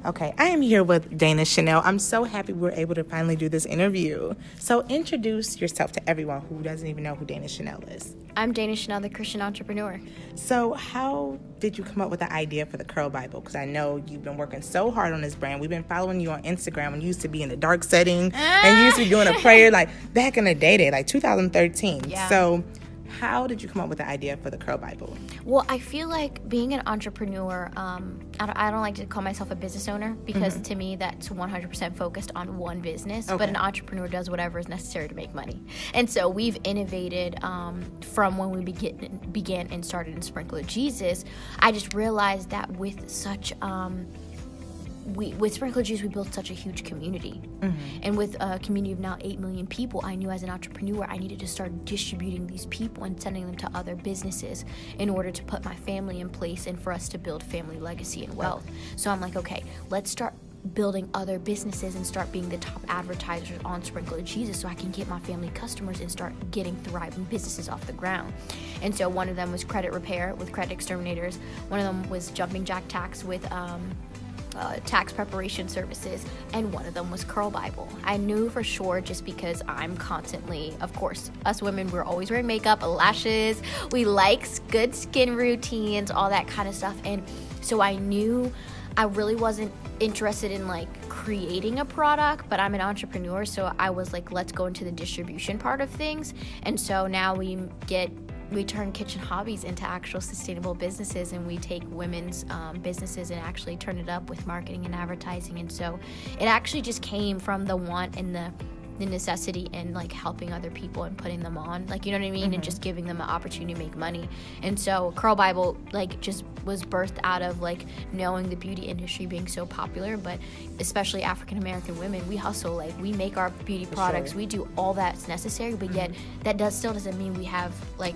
Okay, I am here with Dana Chanel. I'm so happy we were able to finally do this interview. So introduce yourself to everyone who doesn't even know who Dana Chanel is. I'm Dana Chanel, the Christian entrepreneur. So how did you come up with the idea for the Curl Bible? Because I know you've been working so hard on this brand. We've been following you on Instagram when you used to be in a dark setting and you used to be doing a prayer like back in the day, like 2013. Yeah. So how did you come up with the idea for the Curl Bible? Well, I feel like being an entrepreneur, I don't like to call myself a business owner because to me that's 100% focused on one business. Okay. But an entrepreneur does whatever is necessary to make money. And so we've innovated from when we began and started in Sprinkle of Jesus. I just realized that with such... with Sprinkle of Jesus, we built such a huge community. And with a community of now 8 million people, I knew as an entrepreneur, I needed to start distributing these people and sending them to other businesses in order to put my family in place and for us to build family legacy and wealth. So I'm like, okay, let's start building other businesses and start being the top advertisers on Sprinkle of Jesus so I can get my family customers and start getting thriving businesses off the ground. And so one of them was credit repair with Credit Exterminators. One of them was jumping jack tax with tax preparation services, and one of them was Curl Bible. I knew for sure just because I'm constantly, of course, us women, we're always wearing makeup, lashes, we like good skin routines, all that kind of stuff. And so I knew I really wasn't interested in like creating a product, but I'm an entrepreneur, so I was like, let's go into the distribution part of things. And so now we turn kitchen hobbies into actual sustainable businesses, and we take women's businesses and actually turn it up with marketing and advertising. And so it actually just came from the want and the necessity and like helping other people and putting them on, like, you know what I mean, and just giving them an opportunity to make money. And so Curl Bible like just was birthed out of like knowing the beauty industry being so popular, but especially African American women, we hustle, like we make our beauty products, we do all that's necessary, but yet that still doesn't mean we have like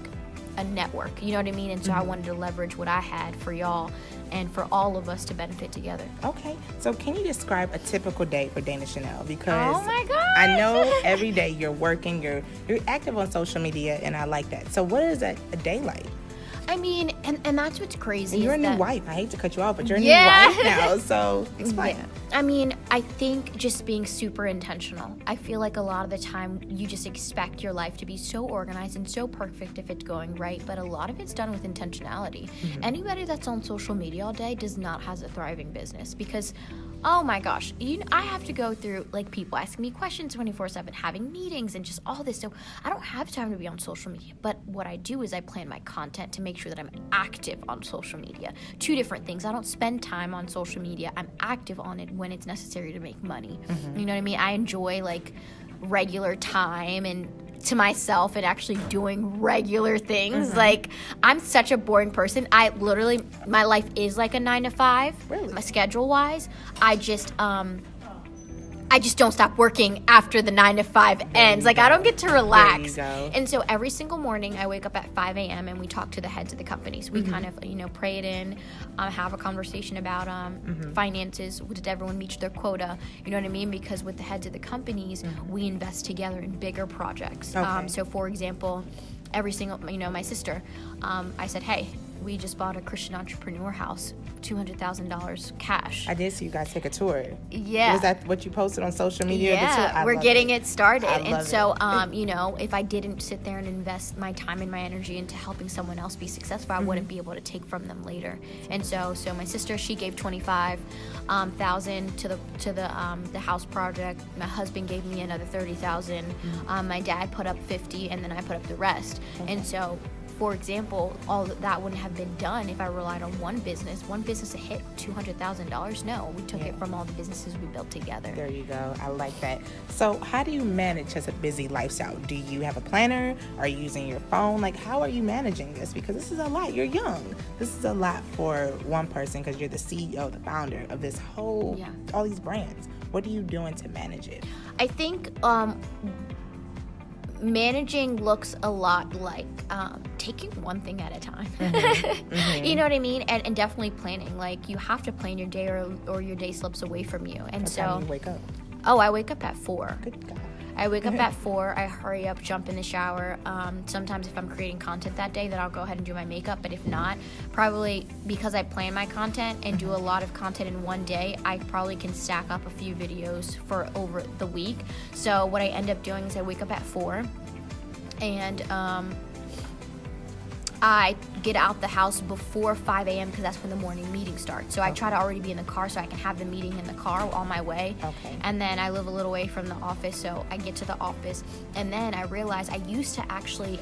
a network, you know what I mean? And so I wanted to leverage what I had for y'all and for all of us to benefit together. Okay, so can you describe a typical day for Dana Chanel? Because oh my gosh, I know every day you're working, you're active on social media, and I like that. So what is a day like? I mean, and that's what's crazy. And you're a new that, wife. I hate to cut you off, but you're a new wife now, so explain. Yeah. I mean, I think just being super intentional. I feel like a lot of the time you just expect your life to be so organized and so perfect if it's going right, but a lot of it's done with intentionality. Anybody that's on social media all day does not have a thriving business because, oh my gosh, I have to go through like people asking me questions 24/7, having meetings and just all this. So I don't have time to be on social media. But what I do is I plan my content to make sure that I'm active on social media. Two different things. I don't spend time on social media. I'm active on it when it's necessary to make money. You know what I mean? I enjoy like regular time and to myself and actually doing regular things. Like, I'm such a boring person. I literally, my life is like a 9 to 5. Really? My schedule wise. I just don't stop working after the 9 to 5 ends. Like, I don't get to relax. There you go. And so every single morning I wake up at 5 a.m. and we talk to the heads of the companies. We kind of, pray it in, have a conversation about finances. Did everyone meet their quota? You know what I mean? Because with the heads of the companies, we invest together in bigger projects. Okay. So for example, every single, my sister, I said, hey, we just bought a Christian entrepreneur house, $200,000 cash. I did see you guys take a tour. Yeah. Was that what you posted on social media? Yeah, we're getting it started. And so, it. If I didn't sit there and invest my time and my energy into helping someone else be successful, I wouldn't be able to take from them later. And so my sister, she gave $25,000 to the house project. My husband gave me another $30,000. My dad put up $50,000, and then I put up the rest. Okay. And so, for example, all that wouldn't have been done if I relied on one business. One business to hit $200,000. No, we took it from all the businesses we built together. There you go. I like that. So how do you manage such a busy lifestyle? Do you have a planner? Are you using your phone? Like, how are you managing this? Because this is a lot. You're young. This is a lot for one person because you're the CEO, the founder of this whole, all these brands. What are you doing to manage it? I think managing looks a lot like taking one thing at a time. You know what I mean? And definitely planning. Like, you have to plan your day or your day slips away from you. And What time do you wake up? Oh, I wake up at 4. Good God. I wake up at 4. I hurry up, jump in the shower. Sometimes if I'm creating content that day, then I'll go ahead and do my makeup. But if not, probably because I plan my content and do a lot of content in one day, I probably can stack up a few videos for over the week. So what I end up doing is I wake up at 4 and I get out the house before 5 a.m. because that's when the morning meeting starts. So I try to already be in the car so I can have the meeting in the car on my way. Okay. And then I live a little way from the office, so I get to the office. And then I realize I used to actually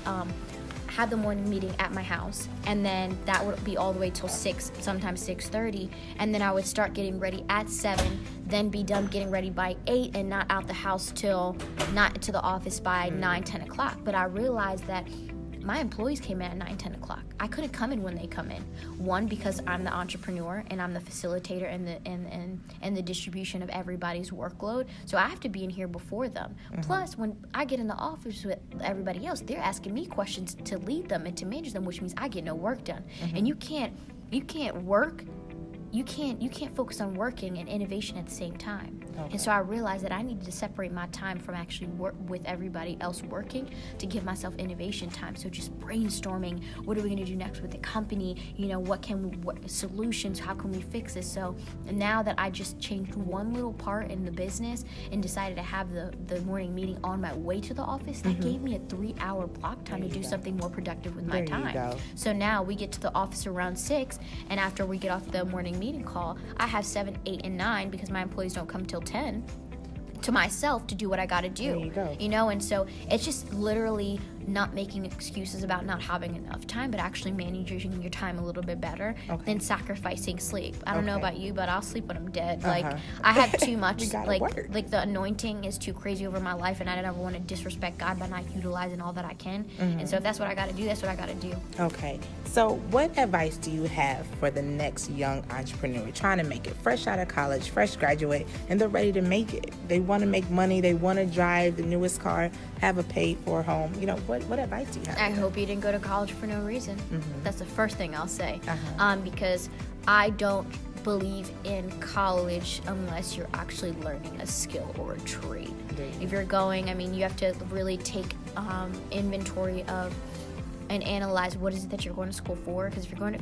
have the morning meeting at my house. And then that would be all the way till 6, sometimes 6:30. And then I would start getting ready at 7, then be done getting ready by 8 and not out the house not to the office by 9, 10 o'clock. But I realized that my employees came in at 9, 10 o'clock. I couldn't come in when they come in. One, because I'm the entrepreneur and I'm the facilitator and the distribution of everybody's workload. So I have to be in here before them. Plus, when I get in the office with everybody else, they're asking me questions to lead them and to manage them, which means I get no work done. And you can't focus on working and innovation at the same time. Okay. And so I realized that I needed to separate my time from actually work with everybody else working to give myself innovation time. So just brainstorming, what are we going to do next with the company? What solutions? How can we fix this? So now that I just changed one little part in the business and decided to have the morning meeting on my way to the office, that gave me a 3-hour block time to do something more productive with my time. So now we get to the office around 6, and after we get off the morning meeting call, I have 7, 8, and 9 because my employees don't come till 10 to myself to do what I got to do. There you go. And so it's just literally not making excuses about not having enough time, but actually managing your time a little bit better than sacrificing sleep. I don't know about you, but I'll sleep when I'm dead. Like I have too much, like the anointing is too crazy over my life, and I don't ever want to disrespect God by not utilizing all that I can. And so if that's what I got to do, that's what I got to do. Okay. So what advice do you have for the next young entrepreneur trying to make it, fresh out of college, fresh graduate, and they're ready to make it? They want to make money. They want to drive the newest car, have a paid-for home. What advice do you have? I hope you didn't go to college for no reason. That's the first thing I'll say. Because I don't believe in college unless you're actually learning a skill or a trade. If you're going, you have to really take inventory of and analyze what is it that you're going to school for. Because if you're going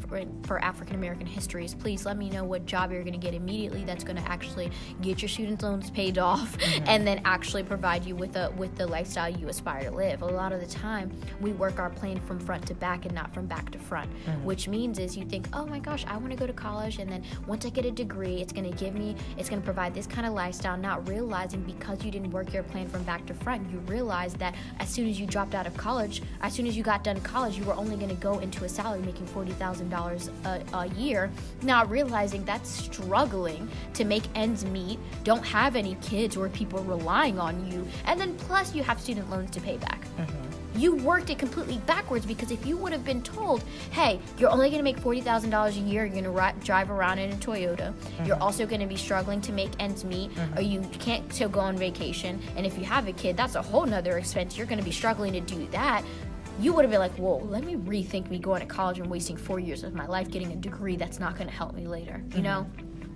for African American histories, please let me know what job you're going to get immediately that's going to actually get your student loans paid off and then actually provide you with the lifestyle you aspire to live. A lot of the time we work our plan from front to back and not from back to front, which means is you think, oh my gosh, I want to go to college, and then once I get a degree, it's going to provide this kind of lifestyle, not realizing because you didn't work your plan from back to front, you realize that as soon as you dropped out of college, as soon as you got done college, you were only going to go into a salary making $40,000 a year, not realizing that's struggling to make ends meet, don't have any kids or people relying on you, and then plus you have student loans to pay back. You worked it completely backwards, because if you would have been told, hey, you're only going to make $40,000 a year, you're going to drive around in a Toyota, you're also going to be struggling to make ends meet, or you can't still go on vacation, and if you have a kid, that's a whole nother expense, you're going to be struggling to do that, you would have been like, whoa, let me rethink me going to college and wasting 4 years of my life getting a degree that's not going to help me later, you know?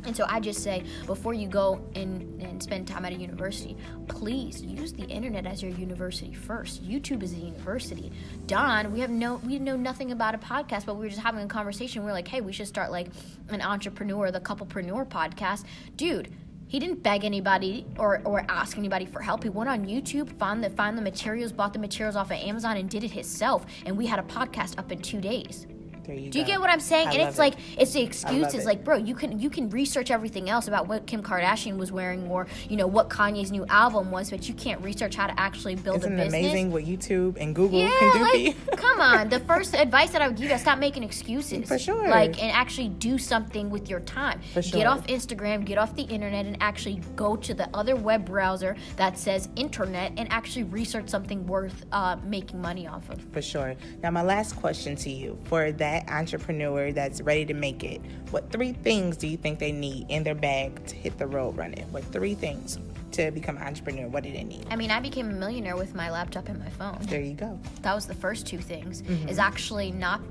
And so I just say, before you go and spend time at a university, please use the internet as your university first. YouTube is a university. Don, we know nothing about a podcast, but we were just having a conversation. We were like, hey, we should start like an entrepreneur, the couplepreneur podcast. Dude, he didn't beg anybody or ask anybody for help. He went on YouTube, found the materials, bought the materials off of Amazon, and did it himself. And we had a podcast up in 2 days. Do you get what I'm saying? And it's like, it's the excuses. Like, bro, you can research everything else about what Kim Kardashian was wearing, or what Kanye's new album was, but you can't research how to actually build a business. Isn't it amazing what YouTube and Google can do? Come on. The first advice that I would give you is stop making excuses. For sure. And actually do something with your time. For sure. Get off Instagram, get off the internet, and actually go to the other web browser that says internet and actually research something worth making money off of. For sure. Now, my last question to you, for that entrepreneur that's ready to make it, what 3 things do you think they need in their bag to hit the road running? What 3 things to become an entrepreneur? What do they need? I became a millionaire with my laptop and my phone. There you go. That was the first 2 things. Is actually not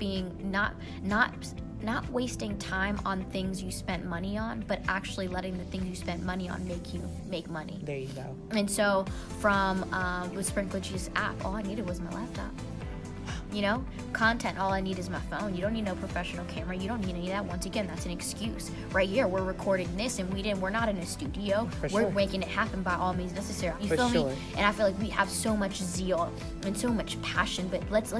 not wasting time on things you spent money on, but actually letting the things you spent money on make money. There you go. And so from the Sprinkler Jesus app, all I needed was my laptop. You know, content, all I need is my phone. You don't need no professional camera. You don't need any of that. Once again, that's an excuse. Right here, we're recording this, and we're not in a studio. We're making it happen by all means necessary. You feel me? And I feel like we have so much zeal and so much passion, but let's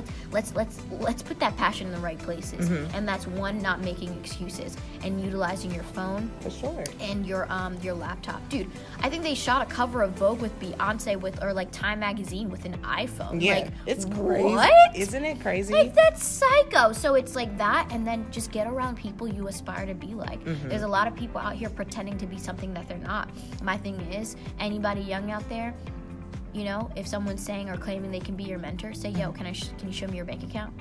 put that passion in the right places. And that's one, not making excuses and utilizing your phone. For sure. And your laptop. Dude, I think they shot a cover of Vogue with Beyonce or like Time magazine with an iPhone. Yeah, like, it's crazy. What? Isn't it crazy? Like, that's psycho. So it's like that, and then just get around people you aspire to be like. There's a lot of people out here pretending to be something that they're not. My thing is, anybody young out there, you know, if someone's saying or claiming they can be your mentor, say, yo, can you show me your bank account?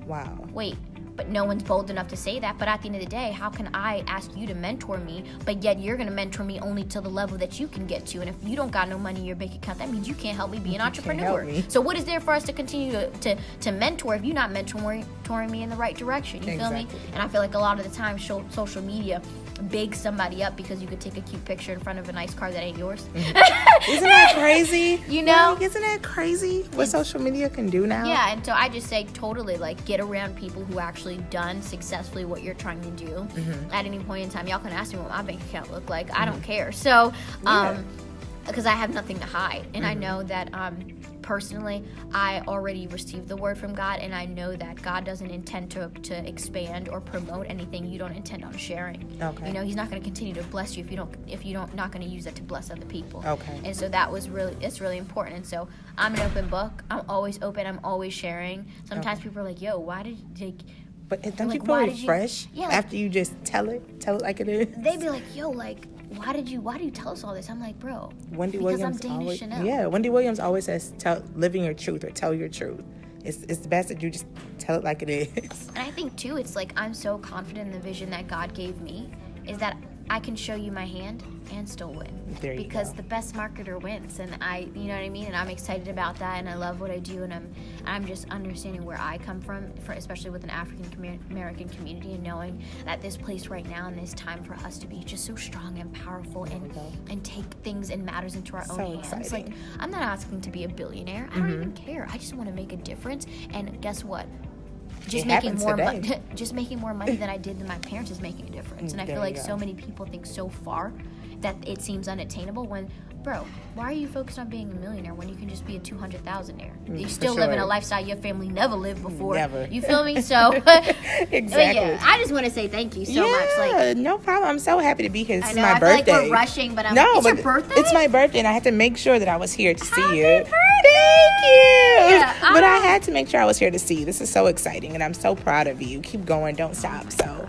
Wow. Wait, but no one's bold enough to say that. But at the end of the day, how can I ask you to mentor me, but yet you're going to mentor me only to the level that you can get to? And if you don't got no money in your bank account, that means you can't help me be an entrepreneur. So what is there for us to continue to mentor if you're not mentoring me in the right direction? You feel me? And I feel like a lot of the time social media bigs somebody up because you could take a cute picture in front of a nice car that ain't yours. Isn't that crazy? You know? Like, isn't that crazy what social media can do now? Yeah, and so I just say totally, like, get around people who actually done successfully what you're trying to do. At any point in time, y'all can ask me what my bank account look like. I don't care. So, because I have nothing to hide. And I know that personally, I already received the word from God, and I know that God doesn't intend to expand or promote anything you don't intend on sharing. Okay. You know, He's not going to continue to bless you if you don't not going to use it to bless other people. Okay. And so it's really important. And so I'm an open book. I'm always open. I'm always sharing. Sometimes people are like, "Yo, why did you?" But don't you feel refreshed after you just tell it like it is? They'd be like, "Yo, like, why do you tell us all this?" I'm like, bro, Wendy because Williams I'm Dana Chanel. Yeah, Wendy Williams always says, living your truth or tell your truth. It's the best that you just tell it like it is. And I think too, it's like I'm so confident in the vision that God gave me is that I can show you my hand and still win. There you because go. the best marketer wins, and you know what I mean? And I'm excited about that, and I love what I do, and I'm just understanding where I come from, especially with an African American community, and knowing that this place right now and this time for us to be just so strong and powerful and take things and matters into our own hands. Exciting. Like, I'm not asking to be a billionaire. I don't even care. I just want to make a difference, and guess what? Just making more money than I did than my parents is making a difference. And I feel like so many people think so far that it seems unattainable when, bro, why are you focused on being a millionaire when you can just be a 200,000aire? You're still living a lifestyle your family never lived before. Never. You feel me? So exactly. Yeah, I just want to say thank you so much. Like, no problem. I'm so happy to be here. This is my I birthday. feel like we're rushing, but it's your birthday? It's my birthday, and I had to make sure that I was here to see you. Happy birthday! Thank you. Yeah, but I had to make sure I was here to see you. This is so exciting, and I'm so proud of you. Keep going. Don't stop. So.